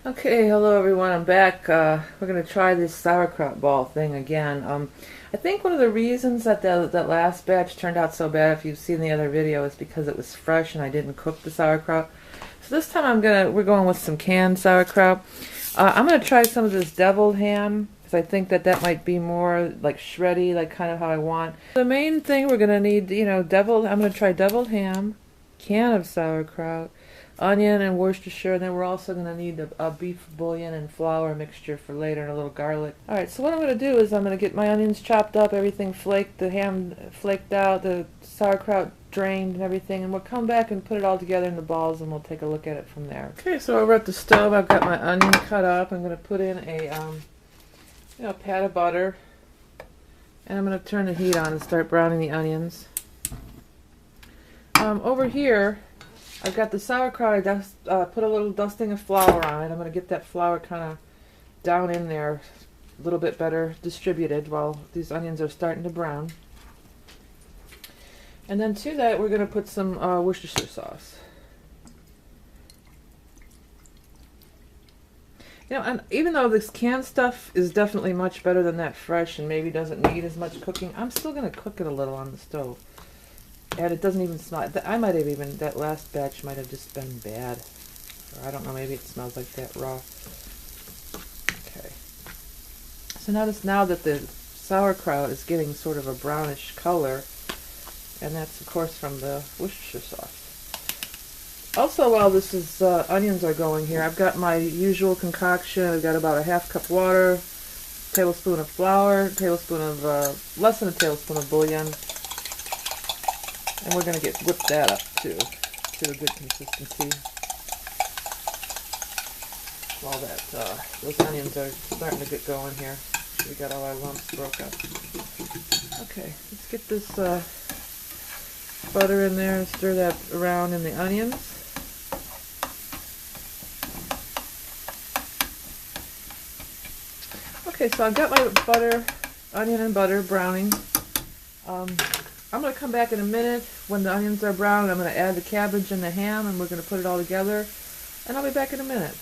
Okay, hello everyone. I'm back. We're gonna try this sauerkraut ball thing again. I think one of the reasons that that last batch turned out so bad, if you've seen the other video, is because it was fresh and I didn't cook the sauerkraut. So this time we're going with some canned sauerkraut. I'm gonna try some of this deviled ham because I think that might be more like shreddy, like kind of how I want. The main thing we're gonna need, I'm gonna try deviled ham, can of sauerkraut, onion and Worcestershire, and then we're also going to need a beef bouillon and flour mixture for later and a little garlic. Alright, so what I'm going to do is I'm going to get my onions chopped up, everything flaked, the ham flaked out, the sauerkraut drained and everything, and we'll come back and put it all together in the balls and we'll take a look at it from there. Okay, so over at the stove I've got my onion cut up. I'm going to put in a pat of butter, and I'm going to turn the heat on and start browning the onions. Over here I've got the sauerkraut. I put a little dusting of flour on it. I'm going to get that flour kind of down in there, a little bit better distributed while these onions are starting to brown. And then to that we're going to put some Worcestershire sauce. And even though this canned stuff is definitely much better than that fresh and maybe doesn't need as much cooking, I'm still going to cook it a little on the stove. And it doesn't even smell. That last batch might have just been bad. Or I don't know, maybe it smells like that raw. Okay. So notice now that the sauerkraut is getting sort of a brownish color, and that's of course from the Worcestershire sauce. Also, while this is onions are going here, I've got my usual concoction. I've got about a half cup water, tablespoon of flour, less than a tablespoon of bouillon. And we're going to whip that up to a good consistency. While those onions are starting to get going here. We got all our lumps broke up. Okay, let's get this butter in there and stir that around in the onions. Okay, so I've got my onion and butter browning. I'm going to come back in a minute when the onions are brown, and I'm going to add the cabbage and the ham, and we're going to put it all together, and I'll be back in a minute.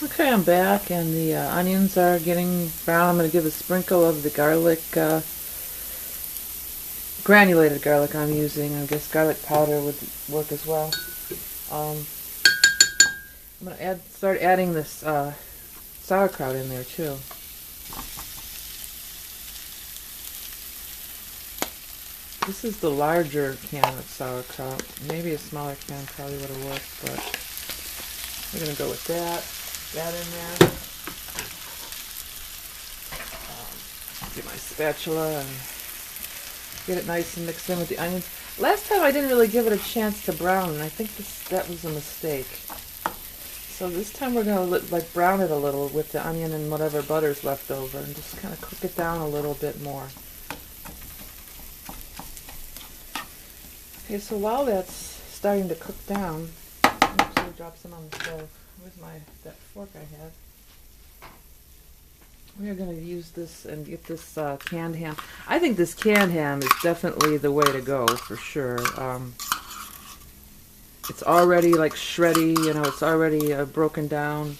Okay, I'm back, and the onions are getting brown. I'm going to give a sprinkle of the garlic, granulated garlic I'm using. I guess garlic powder would work as well. I'm going to start adding this sauerkraut in there too. This is the larger can of sauerkraut. Maybe a smaller can probably would have worked, but we're going to go with that in there. Get my spatula and get it nice and mixed in with the onions. Last time I didn't really give it a chance to brown, and I think that was a mistake. So this time we're going to brown it a little with the onion and whatever butter's left over, and just kind of cook it down a little bit more. Okay, so while that's starting to cook down, oops, I dropped some on the stove. Where's that fork I had? We are going to use this and get this canned ham. I think this canned ham is definitely the way to go for sure. It's already like shreddy, it's already broken down.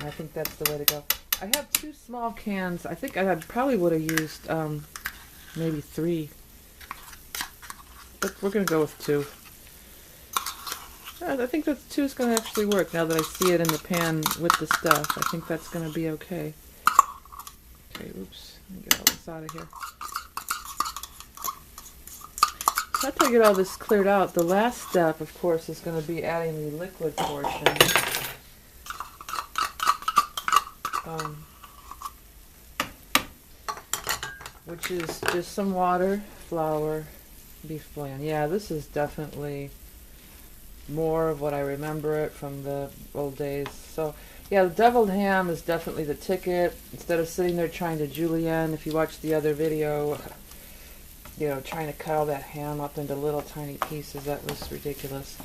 I think that's the way to go. I have 2 small cans. I think I probably would have used maybe 3. But we're going to go with 2. I think that 2 is going to actually work now that I see it in the pan with the stuff. I think that's going to be okay. Okay, oops. Let me get all this out of here. So after I get all this cleared out, the last step, of course, is going to be adding the liquid portion. Which is just some water, flour, beef bouillon. Yeah, this is definitely more of what I remember it from the old days. So, yeah, the deviled ham is definitely the ticket. Instead of sitting there trying to julienne, if you watch the other video, trying to cut all that ham up into little tiny pieces, that was ridiculous.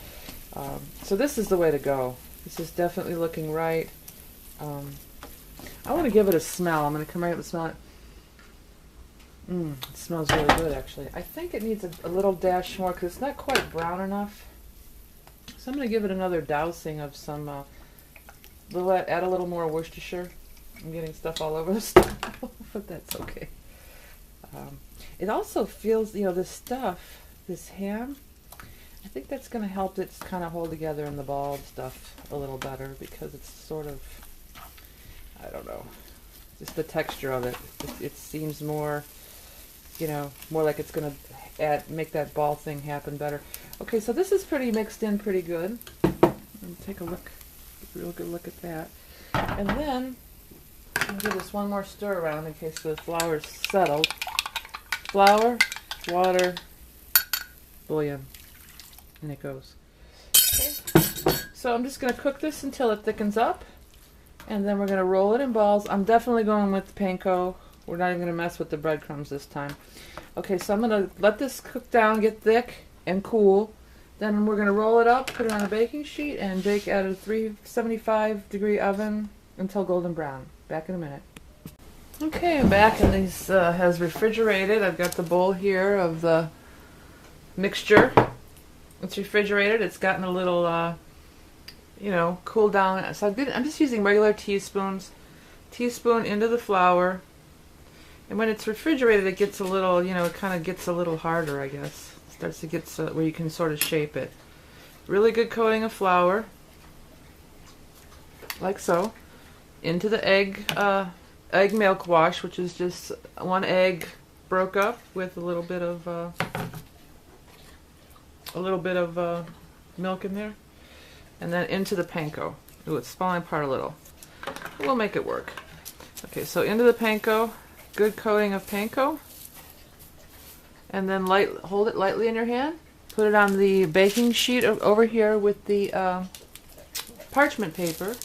So this is the way to go. This is definitely looking right. I want to give it a smell. I'm going to come right up and smell it. It smells really good, actually. I think it needs a little dash more because it's not quite brown enough. So I'm going to give it another dousing of some add a little more Worcestershire. I'm getting stuff all over the stuff, but that's okay. It also feels, this stuff, this ham, I think that's going to help it kind of hold together in the ball stuff a little better, because it's sort of, I don't know, just the texture of it. It seems more, more like it's going to make that ball thing happen better. Okay, so this is pretty mixed in pretty good. Let me take a look, a real good look at that. And then I'll give this one more stir around in case the flour's settled. Flour, water, bouillon, and it goes. Okay. So I'm just going to cook this until it thickens up, and then we're going to roll it in balls. I'm definitely going with the panko. We're not even going to mess with the breadcrumbs this time. Okay, so I'm going to let this cook down, get thick and cool. Then we're going to roll it up, put it on a baking sheet, and bake at a 375-degree oven until golden brown. Back in a minute. Okay, I'm back, and this has refrigerated. I've got the bowl here of the mixture. It's refrigerated. It's gotten a little, cooled down. So I'm just using regular teaspoons. Teaspoon into the flour. And when it's refrigerated, it gets a little, it kind of gets a little harder, I guess. It starts to get where you can sort of shape it. Really good coating of flour. Like so. Into the egg milk wash, which is just one egg broke up with a little bit of milk in there, and then into the panko. Ooh, it's falling apart a little. We'll make it work. Okay, so into the panko, good coating of panko, and then hold it lightly in your hand. Put it on the baking sheet over here with the parchment paper.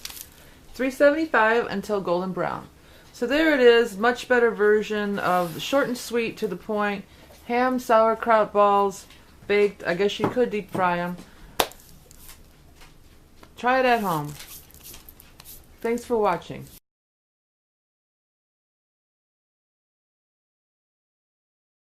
375 until golden brown. So there it is, much better version of short and sweet, to the point, ham sauerkraut balls, baked. I guess you could deep fry them. Try it at home. Thanks for watching.